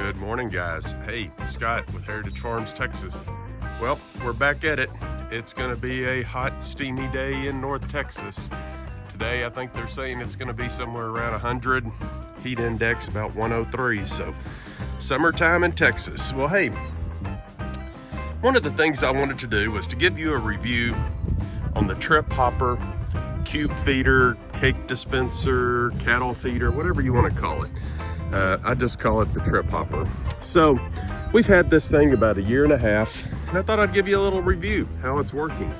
Good morning, guys. Hey, Scott with Heritage Farms, Texas. Well, we're back at it. It's gonna be a hot, steamy day in North Texas. Today, I think they're saying it's gonna be somewhere around 100. Heat index about 103, so summertime in Texas. Well, hey, one of the things I wanted to do was to give you a review on the Trip Hopper cube feeder, cake dispenser, cattle feeder, whatever you want to call it. I just call it the Trip Hopper. So we've had this thing about 1.5 years, and I thought I'd give you a little review how it's working.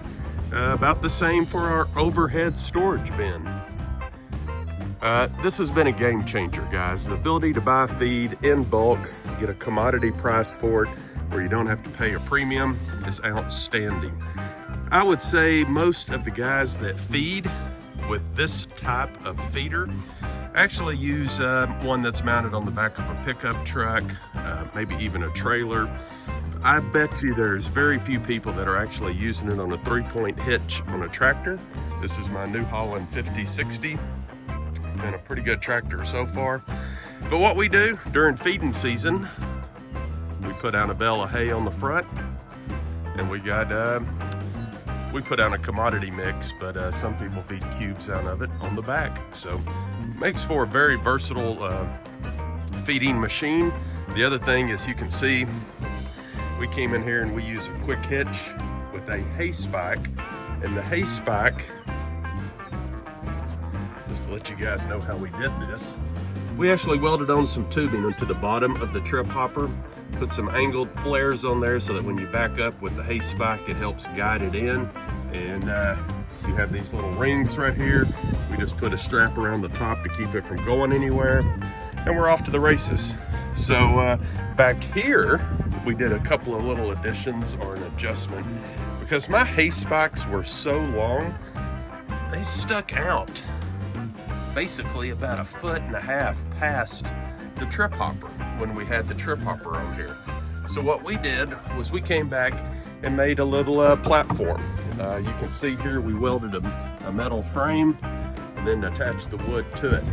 About the same for our overhead storage bin. This has been a game changer, guys. The ability to buy feed in bulk, get a commodity price for it where you don't have to pay a premium is outstanding. I would say most of the guys that feed with this type of feeder actually use one that's mounted on the back of a pickup truck, maybe even a trailer. I bet you there's very few people that are actually using it on a 3-point hitch on a tractor. This is my New Holland 5060. Been a pretty good tractor so far. But what we do during feeding season, we put down a bale of hay on the front, and we put down a commodity mix, but some people feed cubes out of it on the back. So makes for a very versatile feeding machine. The other thing is, you can see we came in here and we use a quick hitch with a hay spike, and the hay spike, just to let you guys know how we did this, we actually welded on some tubing into the bottom of the Trip Hopper, put some angled flares on there so that when you back up with the hay spike, it helps guide it in. And you have these little rings right here. We just put a strap around the top to keep it from going anywhere, and we're off to the races. So back here, we did a couple of little additions or an adjustment, because my hay spikes were so long, they stuck out basically about 1.5 feet past the Trip Hopper when we had the Trip Hopper on here. So what we did was we came back and made a little platform. You can see here we welded a metal frame and then attached the wood to it.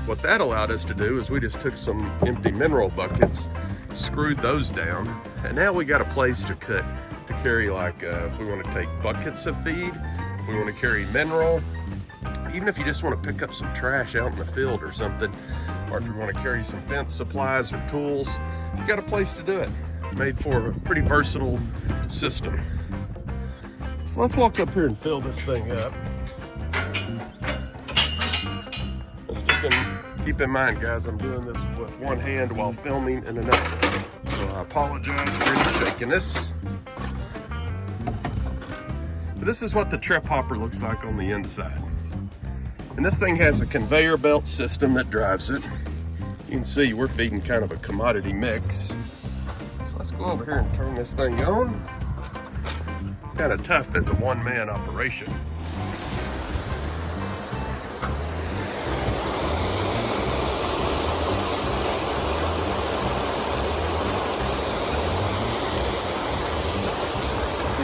What that allowed us to do is we just took some empty mineral buckets, screwed those down, and now we got a place to carry, like if we want to take buckets of feed, if we want to carry mineral, even if you just want to pick up some trash out in the field or something, or if you want to carry some fence supplies or tools, you got a place to do it. Made for a pretty versatile system. So let's walk up here and fill this thing up. Keep in mind, guys, I'm doing this with one hand while filming in another. So I apologize for any shakiness. But this is what the Trip Hopper looks like on the inside. And this thing has a conveyor belt system that drives it. You can see we're feeding kind of a commodity mix. So let's go over here and turn this thing on. Kind of tough as a one-man operation. You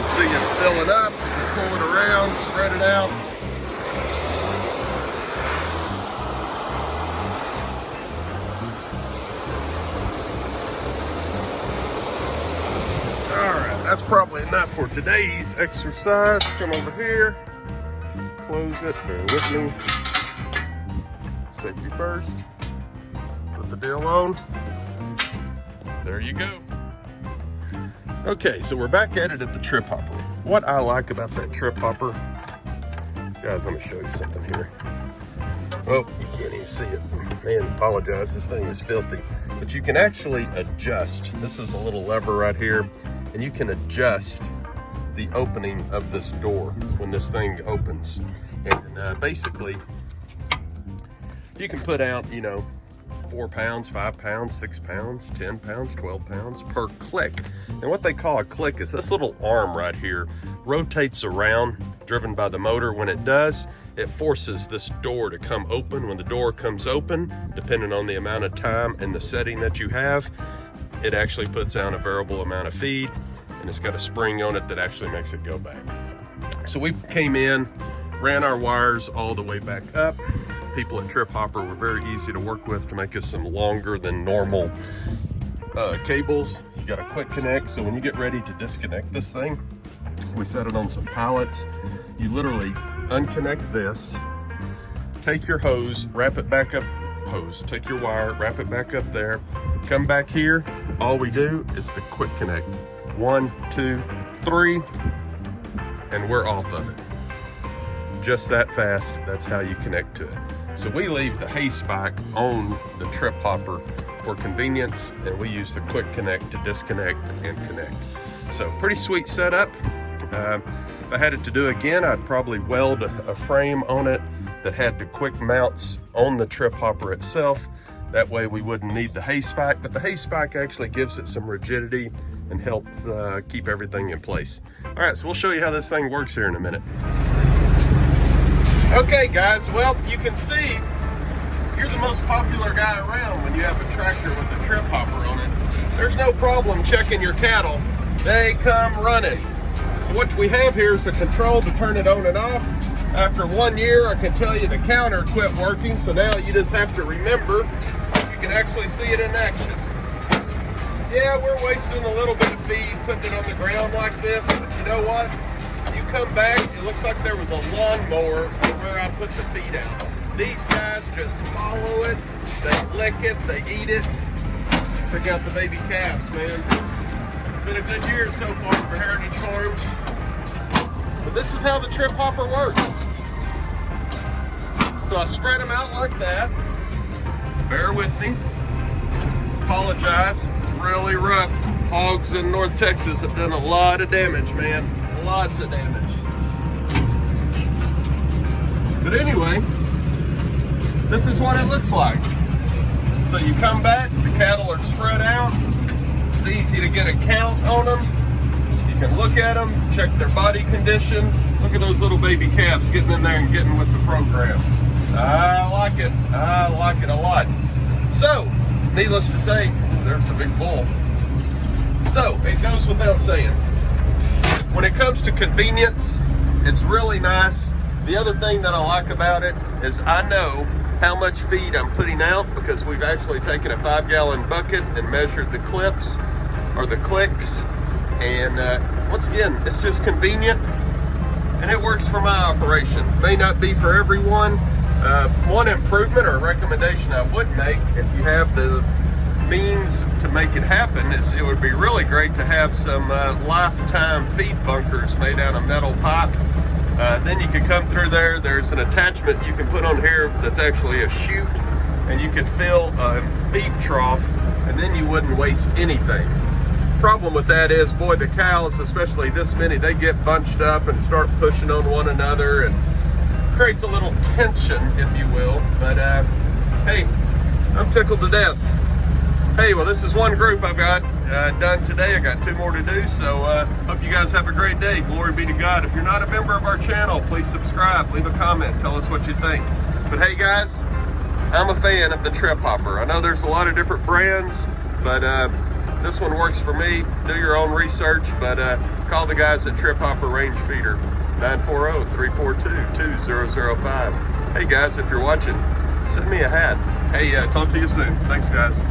can see it's filling up, pull it around, spread it out. That's probably enough for today's exercise. Come over here, close it, bear with me. Safety first. Put the deal on. There you go. Okay, so we're back at it at the Trip Hopper. What I like about that Trip Hopper, guys, let me show you something here. Oh, you can't even see it. Man, apologize, this thing is filthy. But you can actually adjust. This is a little lever right here, and you can adjust the opening of this door when this thing opens. And basically, you can put out, 4 pounds, 5 pounds, 6 pounds, 10 pounds, 12 pounds per click. And what they call a click is this little arm right here rotates around, driven by the motor. When it does, it forces this door to come open. When the door comes open, depending on the amount of time and the setting that you have, it actually puts out a variable amount of feed, and it's got a spring on it that actually makes it go back. So we came in, ran our wires all the way back up. People at Trip Hopper were very easy to work with to make us some longer than normal cables. You got a quick connect, so when you get ready to disconnect this thing, we set it on some pallets. You literally unconnect this, take your hose, wrap it back up, take your wire, wrap it back up there, come back here. All we do is the quick connect. 1, 2, 3, and we're off of it. Just that fast, that's how you connect to it. So we leave the hay spike on the trip hopper for convenience, and we use the quick connect to disconnect and connect. So pretty sweet setup. If I had it to do again, I'd probably weld a frame on it that had the quick mounts on the trip hopper itself. That way we wouldn't need the hay spike, but the hay spike actually gives it some rigidity and help keep everything in place. All right, so we'll show you how this thing works here in a minute. Okay guys, well, you can see you're the most popular guy around when you have a tractor with a trip hopper on it. There's no problem checking your cattle. They come running. So what we have here is a control to turn it on and off. After 1 year, I can tell you the counter quit working, so now you just have to remember you can actually see it in action. Yeah, we're wasting a little bit of feed putting it on the ground like this, but you know what? You come back, it looks like there was a lawnmower where I put the feed out. These guys just follow it, they lick it, they eat it. Pick out the baby calves, man. It's been a good year so far for Heritage Farms. But this is how the trip hopper works. So I spread them out like that. Bear with me. Apologize, it's really rough. Hogs in North Texas have done a lot of damage, man. Lots of damage. But anyway, this is what it looks like. So you come back, the cattle are spread out. It's easy to get a count on them. You can look at them, check their body condition. Look at those little baby calves getting in there and getting with the program. I like it. I like it a lot. So, needless to say, there's the big bull. So, it goes without saying. When it comes to convenience, it's really nice. The other thing that I like about it is I know how much feed I'm putting out because we've actually taken a 5-gallon bucket and measured the clips or the clicks. And once again, it's just convenient and it works for my operation. May not be for everyone. One improvement or recommendation I would make if you have the means to make it happen is it would be really great to have some lifetime feed bunkers made out of metal pipe. Then you can come through there. There's an attachment you can put on here that's actually a chute, and you could fill a feed trough, and then you wouldn't waste anything. Problem with that is, boy, the cows, especially this many, they get bunched up and start pushing on one another, and creates a little tension, if you will. But hey, I'm tickled to death. Hey, well, this is one group I've got done today. I got 2 more to do, so hope you guys have a great day. Glory be to God. If you're not a member of our channel, please subscribe, leave a comment, tell us what you think. But hey guys, I'm a fan of the trip hopper. I know there's a lot of different brands, but this one works for me. Do your own research, but call the guys at Trip Hopper Range Feeder, 940-342-2005. Hey guys, if you're watching, send me a hat. Hey, talk to you soon. Thanks guys.